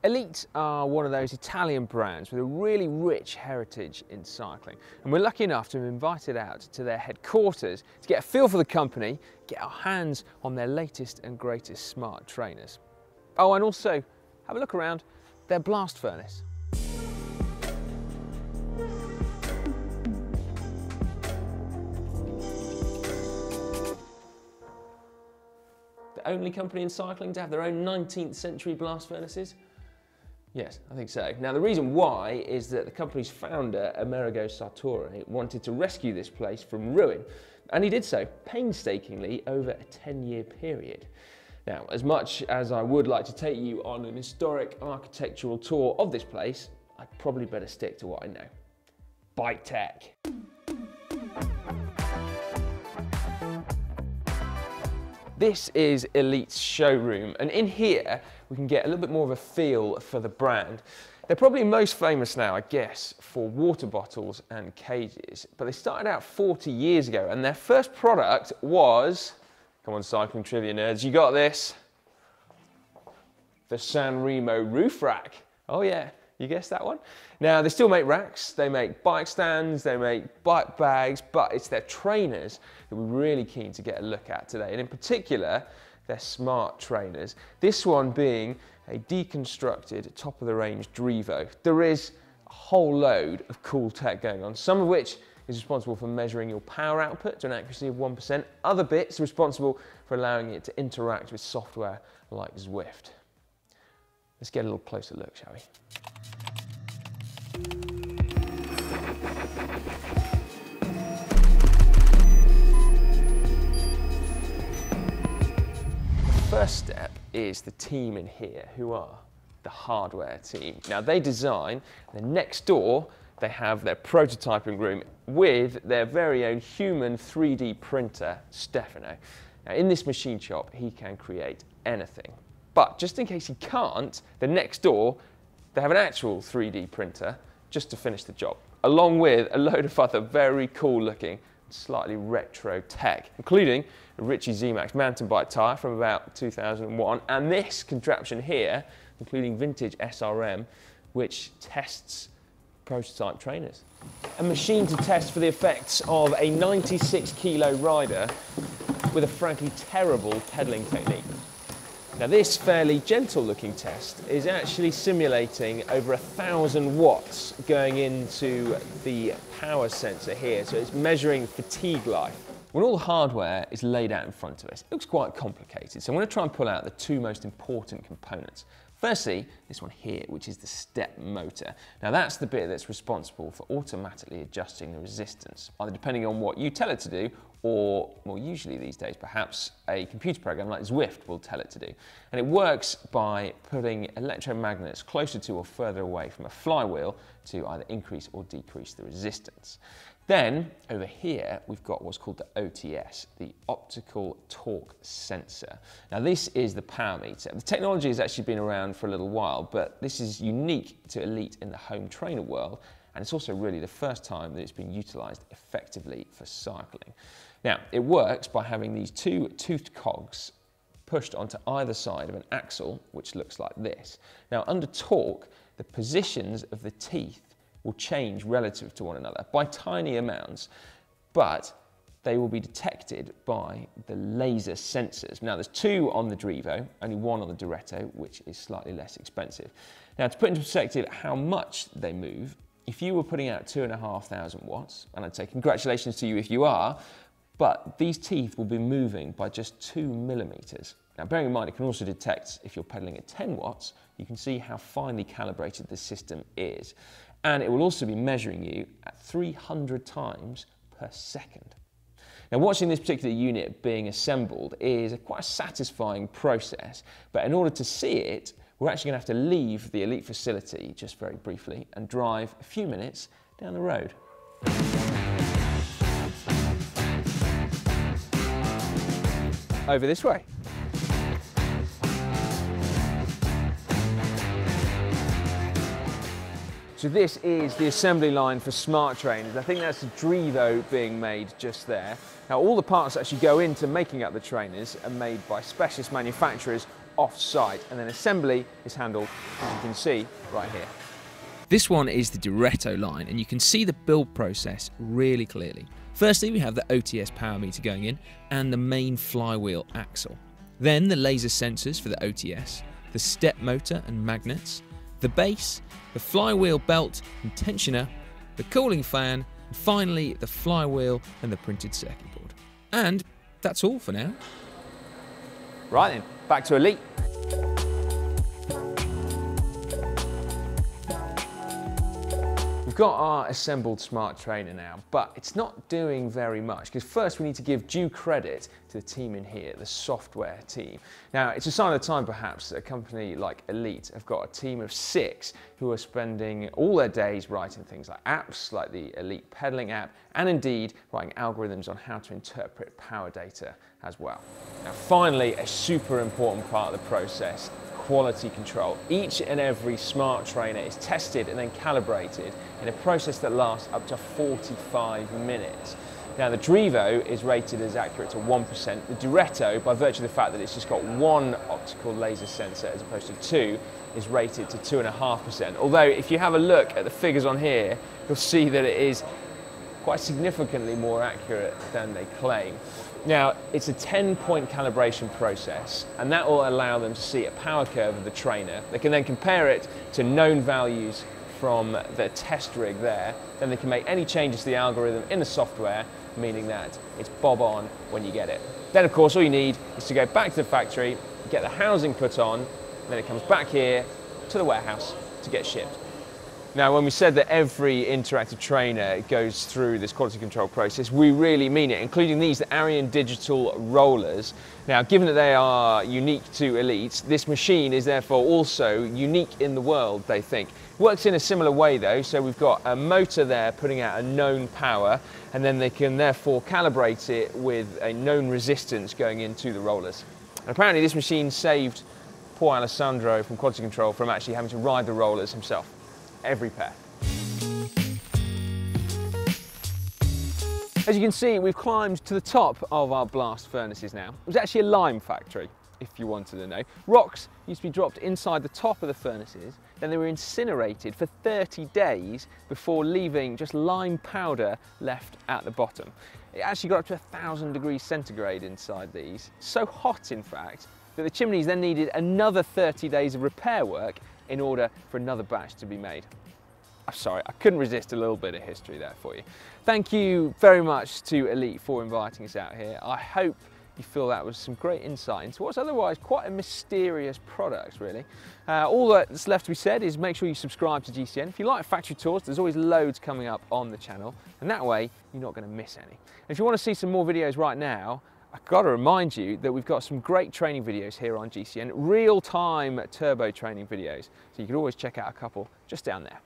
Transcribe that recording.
Elite are one of those Italian brands with a really rich heritage in cycling, and we're lucky enough to have invited out to their headquarters to get a feel for the company, get our hands on their latest and greatest smart trainers. Oh, and also have a look around their blast furnace. The only company in cycling to have their own 19th century blast furnaces? Yes, I think so. Now the reason why is that the company's founder, Amerigo Sartori, wanted to rescue this place from ruin, and he did so painstakingly over a 10-year period. Now, as much as I would like to take you on an historic architectural tour of this place, I'd probably better stick to what I know. Bike tech. This is Elite's showroom, and in here we can get a little bit more of a feel for the brand. They're probably most famous now, I guess, for water bottles and cages, but they started out 40 years ago, and their first product was, come on cycling trivia nerds, you got this, the San Remo roof rack. Oh yeah, you guessed that one? Now they still make racks, they make bike stands, they make bike bags, but it's their trainers that we're really keen to get a look at today, and in particular their smart trainers. This one being a deconstructed top of the range Drivo. There is a whole load of cool tech going on, some of which is responsible for measuring your power output to an accuracy of 1%. Other bits are responsible for allowing it to interact with software like Zwift. Let's get a little closer look, shall we? First step is the team in here, who are the hardware team. Now they design, and then next door they have their prototyping room with their very own human 3D printer, Stefano. Now in this machine shop he can create anything, but just in case he can't, then next door they have an actual 3D printer just to finish the job, along with a load of other very cool looking, slightly retro tech, including a Ritchie Z-Max mountain bike tyre from about 2001, and this contraption here, including vintage SRM, which tests prototype trainers. A machine to test for the effects of a 96 kilo rider with a frankly terrible pedalling technique. Now this fairly gentle looking test is actually simulating over 1,000 watts going into the power sensor here, so it's measuring fatigue life. When all the hardware is laid out in front of us, it looks quite complicated, so I'm going to try and pull out the two most important components. Firstly, this one here, which is the step motor. Now that's the bit that's responsible for automatically adjusting the resistance, either depending on what you tell it to do, or more usually these days, perhaps a computer program like Zwift will tell it to do. And it works by putting electromagnets closer to or further away from a flywheel to either increase or decrease the resistance. Then, over here, we've got what's called the OTS, the optical torque sensor. Now this is the power meter. The technology has actually been around for a little while, but this is unique to Elite in the home trainer world, and it's also really the first time that it's been utilised effectively for cycling. Now, it works by having these two toothed cogs pushed onto either side of an axle, which looks like this. Now, under torque, the positions of the teeth will change relative to one another by tiny amounts, but they will be detected by the laser sensors. Now, there's two on the Drivo, only one on the Diretto, which is slightly less expensive. Now, to put into perspective how much they move, if you were putting out 2,500 watts, and I'd say congratulations to you if you are, but these teeth will be moving by just 2 millimeters. Now, bearing in mind, it can also detect if you're pedaling at 10 watts, you can see how finely calibrated the system is. And it will also be measuring you at 300 times per second. Now, watching this particular unit being assembled is quite a satisfying process, but in order to see it, we're actually going to have to leave the Elite facility just very briefly and drive a few minutes down the road. Over this way. So this is the assembly line for smart trainers. I think that's a Drivo being made just there. Now all the parts that actually go into making up the trainers are made by specialist manufacturers off-site, and then assembly is handled, as you can see, right here. This one is the Diretto line, and you can see the build process really clearly. Firstly, we have the OTS power meter going in, and the main flywheel axle. Then the laser sensors for the OTS, the step motor and magnets, the base, the flywheel belt and tensioner, the cooling fan, and finally the flywheel and the printed circuit board. And that's all for now. Right then, back to Elite. We've got our assembled smart trainer now, but it's not doing very much, because first we need to give due credit to the team in here, the software team. Now, it's a sign of the time perhaps that a company like Elite have got a team of 6 who are spending all their days writing things like apps, like the Elite pedaling app, and indeed writing algorithms on how to interpret power data as well. Now, finally, a super important part of the process: quality control. Each and every smart trainer is tested and then calibrated in a process that lasts up to 45 minutes. Now, the Drivo is rated as accurate to 1%. The Diretto, by virtue of the fact that it's just got one optical laser sensor as opposed to 2, is rated to 2.5%. Although, if you have a look at the figures on here, you'll see that it is quite significantly more accurate than they claim. Now, it's a 10-point calibration process, and that will allow them to see a power curve of the trainer. They can then compare it to known values from the test rig there. Then they can make any changes to the algorithm in the software, meaning that it's bob on when you get it. Then, of course, all you need is to go back to the factory, get the housing put on, and then it comes back here to the warehouse to get shipped. Now, when we said that every interactive trainer goes through this quality control process, we really mean it, including these, the Areone digital rollers. Now, given that they are unique to Elite, this machine is therefore also unique in the world, they think. It works in a similar way though, so we've got a motor there putting out a known power, and then they can therefore calibrate it with a known resistance going into the rollers. And apparently this machine saved poor Alessandro from quality control from actually having to ride the rollers himself. Every pair. As you can see, we've climbed to the top of our blast furnaces now. It was actually a lime factory, if you wanted to know. Rocks used to be dropped inside the top of the furnaces, then they were incinerated for 30 days before leaving just lime powder left at the bottom. It actually got up to 1,000 degrees centigrade inside these. So hot, in fact, that the chimneys then needed another 30 days of repair work in order for another batch to be made. I'm sorry, I couldn't resist a little bit of history there for you. Thank you very much to Elite for inviting us out here. I hope you feel that was some great insight into what's otherwise quite a mysterious product, really. All that's left to be said is make sure you subscribe to GCN. If you like factory tours, there's always loads coming up on the channel, and that way you're not going to miss any. And if you want to see some more videos right now, I've got to remind you that we've got some great training videos here on GCN, real-time turbo training videos. So you can always check out a couple just down there.